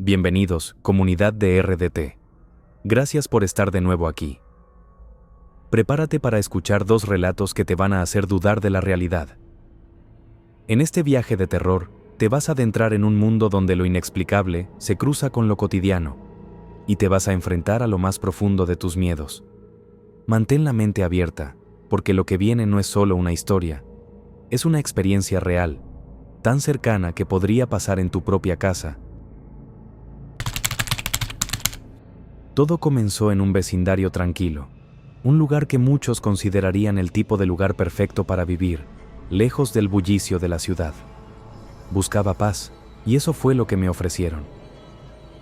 Bienvenidos, comunidad de RDT. Gracias por estar de nuevo aquí. Prepárate para escuchar dos relatos que te van a hacer dudar de la realidad. En este viaje de terror, te vas a adentrar en un mundo donde lo inexplicable se cruza con lo cotidiano, y te vas a enfrentar a lo más profundo de tus miedos. Mantén la mente abierta, porque lo que viene no es solo una historia, es una experiencia real, tan cercana que podría pasar en tu propia casa. Todo comenzó en un vecindario tranquilo, un lugar que muchos considerarían el tipo de lugar perfecto para vivir, lejos del bullicio de la ciudad. Buscaba paz, y eso fue lo que me ofrecieron.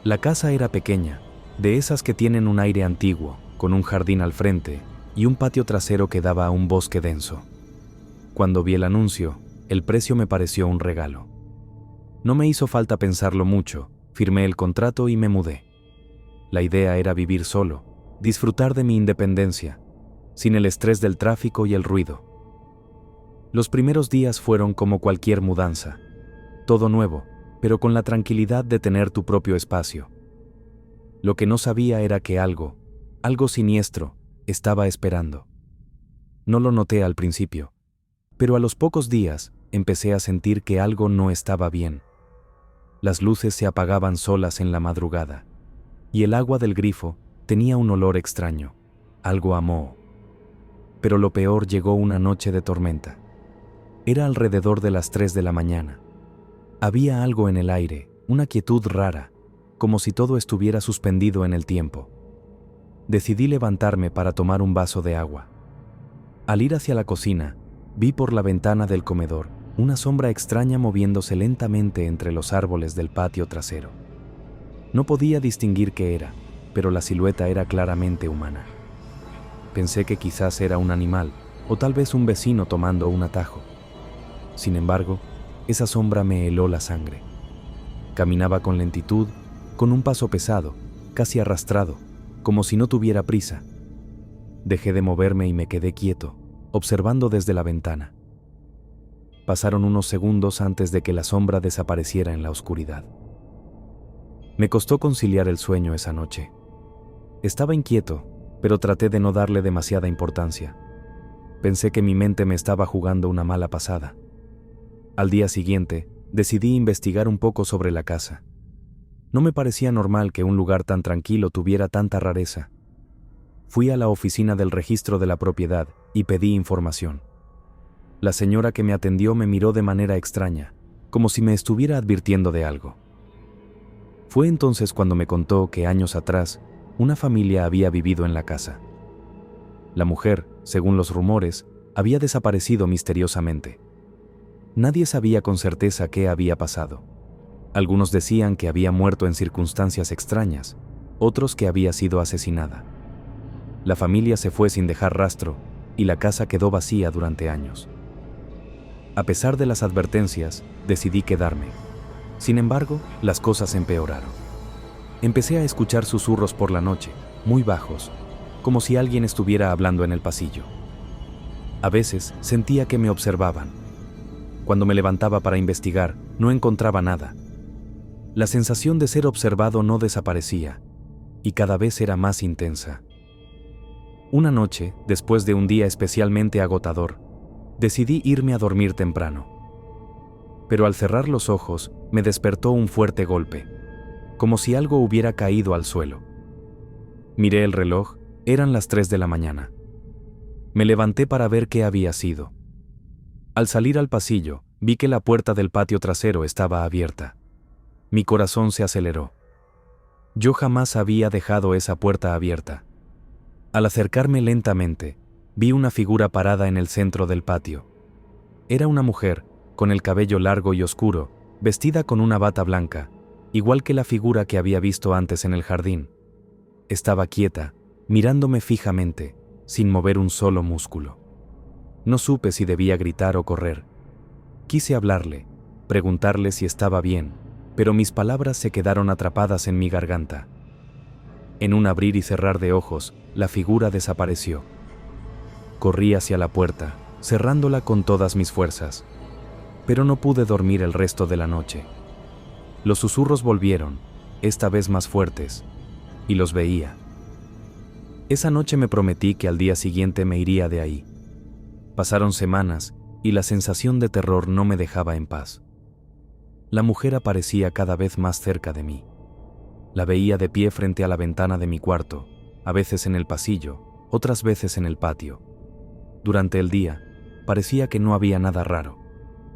La casa era pequeña, de esas que tienen un aire antiguo, con un jardín al frente y un patio trasero que daba a un bosque denso. Cuando vi el anuncio, el precio me pareció un regalo. No me hizo falta pensarlo mucho, firmé el contrato y me mudé. La idea era vivir solo, disfrutar de mi independencia, sin el estrés del tráfico y el ruido. Los primeros días fueron como cualquier mudanza, todo nuevo, pero con la tranquilidad de tener tu propio espacio. Lo que no sabía era que algo siniestro, estaba esperando. No lo noté al principio, pero a los pocos días empecé a sentir que algo no estaba bien. Las luces se apagaban solas en la madrugada, y el agua del grifo tenía un olor extraño, algo a moho. Pero lo peor llegó una noche de tormenta. Era alrededor de las 3 de la mañana. Había algo en el aire, una quietud rara, como si todo estuviera suspendido en el tiempo. Decidí levantarme para tomar un vaso de agua. Al ir hacia la cocina, vi por la ventana del comedor una sombra extraña moviéndose lentamente entre los árboles del patio trasero. No podía distinguir qué era, pero la silueta era claramente humana. Pensé que quizás era un animal, o tal vez un vecino tomando un atajo. Sin embargo, esa sombra me heló la sangre. Caminaba con lentitud, con un paso pesado, casi arrastrado, como si no tuviera prisa. Dejé de moverme y me quedé quieto, observando desde la ventana. Pasaron unos segundos antes de que la sombra desapareciera en la oscuridad. Me costó conciliar el sueño esa noche. Estaba inquieto, pero traté de no darle demasiada importancia. Pensé que mi mente me estaba jugando una mala pasada. Al día siguiente, decidí investigar un poco sobre la casa. No me parecía normal que un lugar tan tranquilo tuviera tanta rareza. Fui a la oficina del registro de la propiedad y pedí información. La señora que me atendió me miró de manera extraña, como si me estuviera advirtiendo de algo. Fue entonces cuando me contó que años atrás, una familia había vivido en la casa. La mujer, según los rumores, había desaparecido misteriosamente. Nadie sabía con certeza qué había pasado. Algunos decían que había muerto en circunstancias extrañas, otros que había sido asesinada. La familia se fue sin dejar rastro, y la casa quedó vacía durante años. A pesar de las advertencias, decidí quedarme. Sin embargo, las cosas empeoraron. Empecé a escuchar susurros por la noche, muy bajos, como si alguien estuviera hablando en el pasillo. A veces sentía que me observaban. Cuando me levantaba para investigar, no encontraba nada. La sensación de ser observado no desaparecía, y cada vez era más intensa. Una noche, después de un día especialmente agotador, decidí irme a dormir temprano. Pero al cerrar los ojos, me despertó un fuerte golpe, como si algo hubiera caído al suelo. Miré el reloj, eran las 3 de la mañana. Me levanté para ver qué había sido. Al salir al pasillo, vi que la puerta del patio trasero estaba abierta. Mi corazón se aceleró. Yo jamás había dejado esa puerta abierta. Al acercarme lentamente, vi una figura parada en el centro del patio. Era una mujer, con el cabello largo y oscuro, vestida con una bata blanca, igual que la figura que había visto antes en el jardín. Estaba quieta, mirándome fijamente, sin mover un solo músculo. No supe si debía gritar o correr. Quise hablarle, preguntarle si estaba bien, pero mis palabras se quedaron atrapadas en mi garganta. En un abrir y cerrar de ojos, la figura desapareció. Corrí hacia la puerta, cerrándola con todas mis fuerzas. Pero no pude dormir el resto de la noche. Los susurros volvieron, esta vez más fuertes, y los veía. Esa noche me prometí que al día siguiente me iría de ahí. Pasaron semanas, y la sensación de terror no me dejaba en paz. La mujer aparecía cada vez más cerca de mí. La veía de pie frente a la ventana de mi cuarto, a veces en el pasillo, otras veces en el patio. Durante el día, parecía que no había nada raro,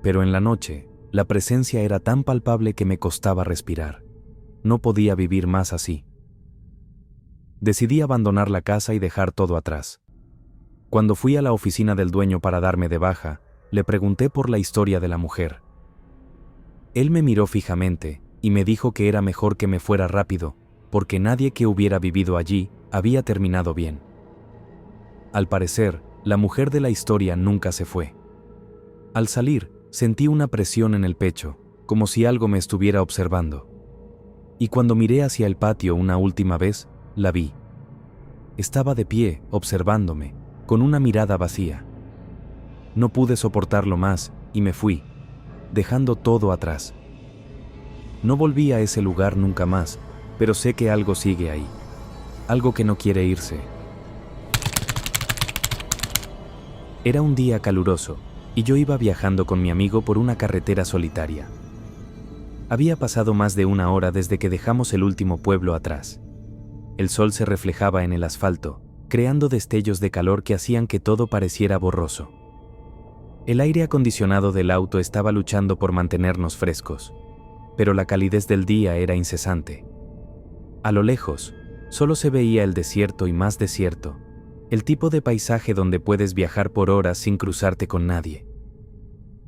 pero en la noche, la presencia era tan palpable que me costaba respirar. No podía vivir más así. Decidí abandonar la casa y dejar todo atrás. Cuando fui a la oficina del dueño para darme de baja, le pregunté por la historia de la mujer. Él me miró fijamente y me dijo que era mejor que me fuera rápido, porque nadie que hubiera vivido allí había terminado bien. Al parecer, la mujer de la historia nunca se fue. Al salir, sentí una presión en el pecho, como si algo me estuviera observando. Y cuando miré hacia el patio una última vez, la vi. Estaba de pie, observándome, con una mirada vacía. No pude soportarlo más y me fui, dejando todo atrás. No volví a ese lugar nunca más, pero sé que algo sigue ahí. Algo que no quiere irse. Era un día caluroso, y yo iba viajando con mi amigo por una carretera solitaria. Había pasado más de una hora desde que dejamos el último pueblo atrás. El sol se reflejaba en el asfalto, creando destellos de calor que hacían que todo pareciera borroso. El aire acondicionado del auto estaba luchando por mantenernos frescos, pero la calidez del día era incesante. A lo lejos, solo se veía el desierto y más desierto, el tipo de paisaje donde puedes viajar por horas sin cruzarte con nadie.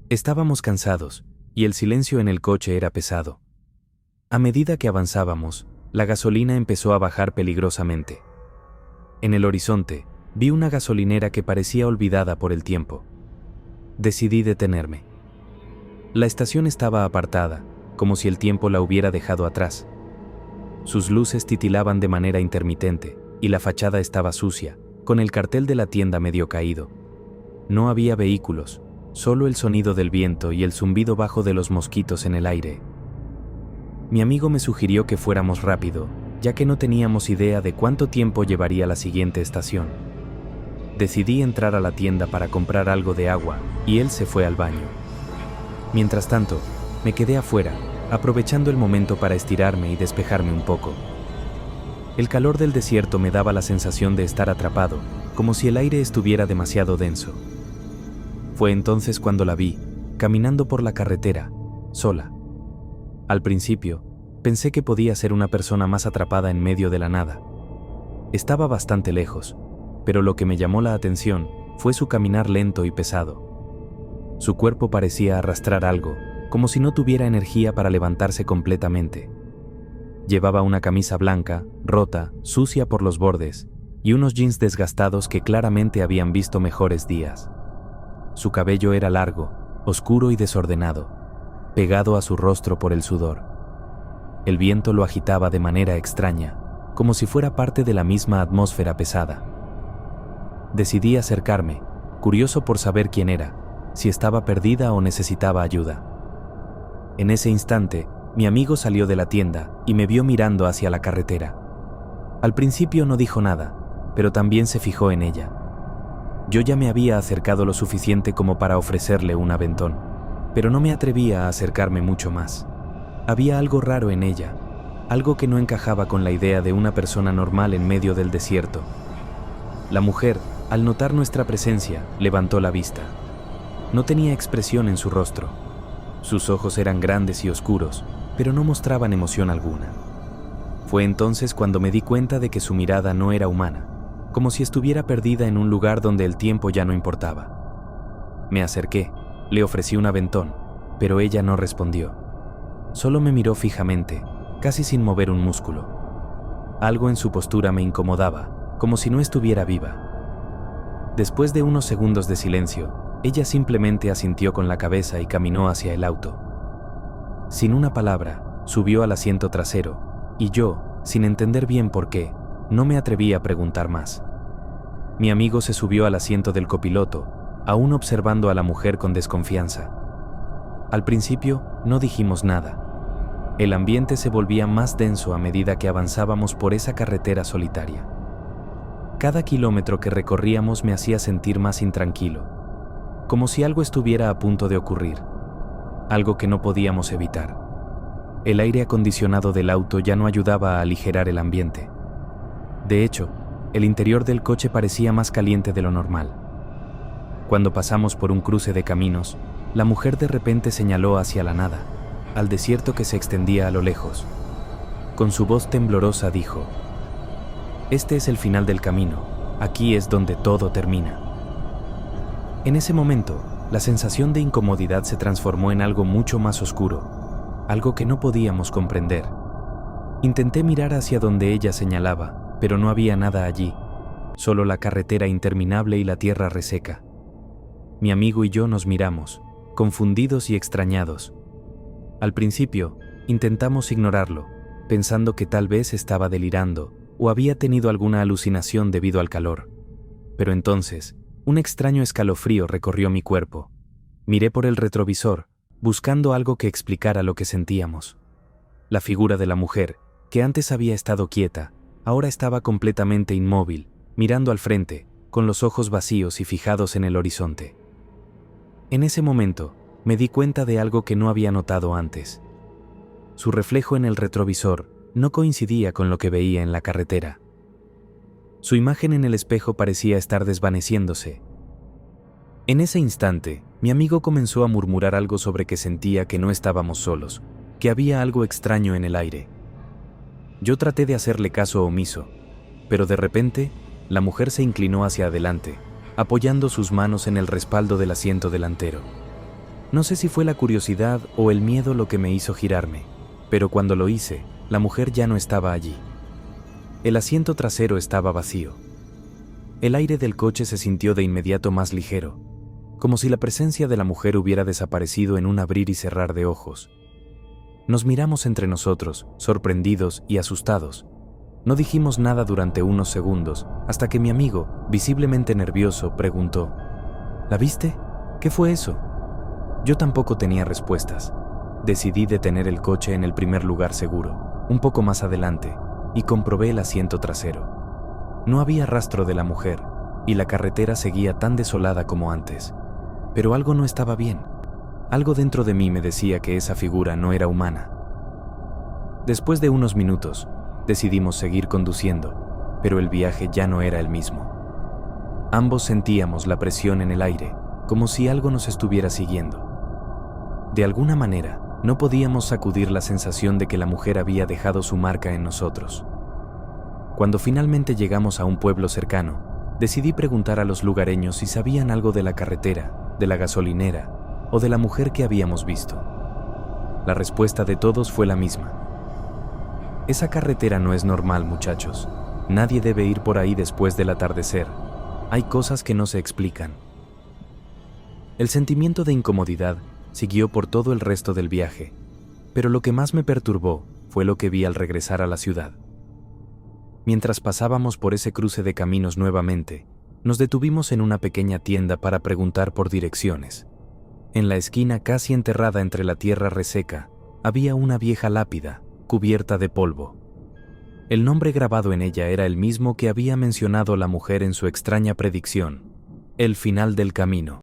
Estábamos cansados, y el silencio en el coche era pesado. A medida que avanzábamos, la gasolina empezó a bajar peligrosamente. En el horizonte, vi una gasolinera que parecía olvidada por el tiempo. Decidí detenerme. La estación estaba apartada, como si el tiempo la hubiera dejado atrás. Sus luces titilaban de manera intermitente, y la fachada estaba sucia, con el cartel de la tienda medio caído. No había vehículos, solo el sonido del viento y el zumbido bajo de los mosquitos en el aire. Mi amigo me sugirió que fuéramos rápido, ya que no teníamos idea de cuánto tiempo llevaría la siguiente estación. Decidí entrar a la tienda para comprar algo de agua, y él se fue al baño. Mientras tanto, me quedé afuera, aprovechando el momento para estirarme y despejarme un poco. El calor del desierto me daba la sensación de estar atrapado, como si el aire estuviera demasiado denso. Fue entonces cuando la vi, caminando por la carretera, sola. Al principio, pensé que podía ser una persona más atrapada en medio de la nada. Estaba bastante lejos, pero lo que me llamó la atención fue su caminar lento y pesado. Su cuerpo parecía arrastrar algo, como si no tuviera energía para levantarse completamente. Llevaba una camisa blanca, rota, sucia por los bordes, y unos jeans desgastados que claramente habían visto mejores días. Su cabello era largo, oscuro y desordenado, pegado a su rostro por el sudor. El viento lo agitaba de manera extraña, como si fuera parte de la misma atmósfera pesada. Decidí acercarme, curioso por saber quién era, si estaba perdida o necesitaba ayuda. En ese instante, mi amigo salió de la tienda y me vio mirando hacia la carretera. Al principio no dijo nada, pero también se fijó en ella. Yo ya me había acercado lo suficiente como para ofrecerle un aventón, pero no me atrevía a acercarme mucho más. Había algo raro en ella, algo que no encajaba con la idea de una persona normal en medio del desierto. La mujer, al notar nuestra presencia, levantó la vista. No tenía expresión en su rostro. Sus ojos eran grandes y oscuros, pero no mostraban emoción alguna. Fue entonces cuando me di cuenta de que su mirada no era humana, como si estuviera perdida en un lugar donde el tiempo ya no importaba. Me acerqué, le ofrecí un aventón, pero ella no respondió. Solo me miró fijamente, casi sin mover un músculo. Algo en su postura me incomodaba, como si no estuviera viva. Después de unos segundos de silencio, ella simplemente asintió con la cabeza y caminó hacia el auto. Sin una palabra, subió al asiento trasero, y yo, sin entender bien por qué, no me atreví a preguntar más. Mi amigo se subió al asiento del copiloto, aún observando a la mujer con desconfianza. Al principio, no dijimos nada. El ambiente se volvía más denso a medida que avanzábamos por esa carretera solitaria. Cada kilómetro que recorríamos me hacía sentir más intranquilo, como si algo estuviera a punto de ocurrir, algo que no podíamos evitar. El aire acondicionado del auto ya no ayudaba a aligerar el ambiente. De hecho, el interior del coche parecía más caliente de lo normal. Cuando pasamos por un cruce de caminos, la mujer de repente señaló hacia la nada, al desierto que se extendía a lo lejos. Con su voz temblorosa dijo: "Este es el final del camino, aquí es donde todo termina". En ese momento, la sensación de incomodidad se transformó en algo mucho más oscuro, algo que no podíamos comprender. Intenté mirar hacia donde ella señalaba, pero no había nada allí, solo la carretera interminable y la tierra reseca. Mi amigo y yo nos miramos, confundidos y extrañados. Al principio, intentamos ignorarlo, pensando que tal vez estaba delirando o había tenido alguna alucinación debido al calor. Pero entonces, un extraño escalofrío recorrió mi cuerpo. Miré por el retrovisor, buscando algo que explicara lo que sentíamos. La figura de la mujer, que antes había estado quieta, ahora estaba completamente inmóvil, mirando al frente, con los ojos vacíos y fijados en el horizonte. En ese momento, me di cuenta de algo que no había notado antes. Su reflejo en el retrovisor no coincidía con lo que veía en la carretera. Su imagen en el espejo parecía estar desvaneciéndose. En ese instante, mi amigo comenzó a murmurar algo sobre que sentía que no estábamos solos, que había algo extraño en el aire. Yo traté de hacerle caso omiso, pero de repente, la mujer se inclinó hacia adelante, apoyando sus manos en el respaldo del asiento delantero. No sé si fue la curiosidad o el miedo lo que me hizo girarme, pero cuando lo hice, la mujer ya no estaba allí. El asiento trasero estaba vacío. El aire del coche se sintió de inmediato más ligero, como si la presencia de la mujer hubiera desaparecido en un abrir y cerrar de ojos. Nos miramos entre nosotros, sorprendidos y asustados. No dijimos nada durante unos segundos, hasta que mi amigo, visiblemente nervioso, preguntó: ¿La viste? ¿Qué fue eso? Yo tampoco tenía respuestas. Decidí detener el coche en el primer lugar seguro, un poco más adelante, y comprobé el asiento trasero. No había rastro de la mujer, y la carretera seguía tan desolada como antes. Pero algo no estaba bien. Algo dentro de mí me decía que esa figura no era humana. Después de unos minutos, decidimos seguir conduciendo, pero el viaje ya no era el mismo. Ambos sentíamos la presión en el aire, como si algo nos estuviera siguiendo. De alguna manera, no podíamos sacudir la sensación de que la mujer había dejado su marca en nosotros. Cuando finalmente llegamos a un pueblo cercano, decidí preguntar a los lugareños si sabían algo de la carretera, de la gasolinera o de la mujer que habíamos visto. La respuesta de todos fue la misma: esa carretera no es normal, muchachos. Nadie debe ir por ahí después del atardecer. Hay cosas que no se explican. El sentimiento de incomodidad siguió por todo el resto del viaje, pero lo que más me perturbó fue lo que vi al regresar a la ciudad. Mientras pasábamos por ese cruce de caminos nuevamente, nos detuvimos en una pequeña tienda para preguntar por direcciones. En la esquina, casi enterrada entre la tierra reseca, había una vieja lápida, cubierta de polvo. El nombre grabado en ella era el mismo que había mencionado la mujer en su extraña predicción: el final del camino.